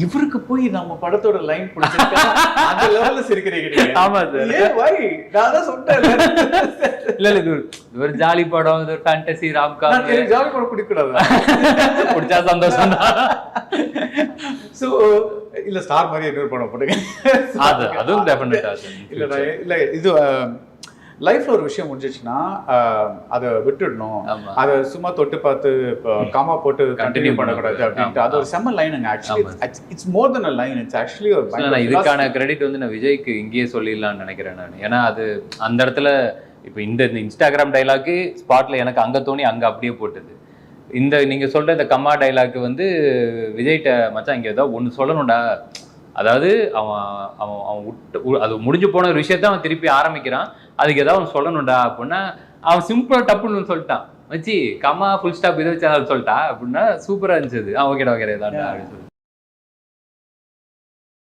இவருக்கு போய் நம்ம படத்தோட லைன் பிடிச்சிருக்கா அந்த லெவல்ல சிரிக்கிறீங்க நீங்க. ஆமா சார். ஏன் why? நான் தான் சொன்னேன் இல்ல இது ஒரு ஜாலி படம், இது ஒரு ஃபேண்டசி ராம்காம். எனக்கு ஜாலி படம் பிடிக்கூடாது. பிடிச்சா சந்தோஷம் தான். ஸோ இல்ல ஸ்டார் மாதிரி இன்னொரு படம் போட்டுங்க. அதுவும் டெஃபினட்டா இல்ல இது லைஃப்ல ஒரு விஷயம் முடிஞ்சிச்சுன்னா அதை விட்டுடணும், அதை சும்மா தொட்டு பார்த்து காமா போட்டு கண்டினியூ பண்ணக்கூடாது அப்படின்ட்டு அது ஒரு செம்ம லைனுங்க. Actually it's more than a line, it's actually ஒரு நான் இதுக்கான கிரெடிட் வந்து நான் விஜய்க்கு இங்கேயே சொல்லிடலாம்னு நினைக்கிறேன் நான். ஏன்னா அது அந்த இடத்துல இப்போ இந்த இன்ஸ்டாகிராம் டைலாக்கு ஸ்பாட்ல எனக்கு அங்கே தோணி அங்கே அப்படியே போட்டது. இந்த நீங்கள் சொல்கிற இந்த கம்மா டைலாக்கு வந்து விஜய்கிட்ட மச்சான் இங்கே ஏதோ ஒன்று சொல்லணும்டா, அதாவது அவன் அவன் அவன் விட்டு அது முடிஞ்சு போன ஒரு விஷயத்த அவன் திருப்பி ஆரம்பிக்கிறான், அதுக்கு ஏதாவது அவன் சொல்லணும்டா அப்படின்னா அவன் சிம்பிளாக டப்புன்னு சொல்லிட்டான், வச்சு கம்மா ஃபுல் ஸ்டாப் இதை வச்சு சொல்லிட்டா அப்படின்னா சூப்பராக இருந்துச்சு. ஓகேடா ஓகே ஏதாண்டா அப்படின்னு சொல்லி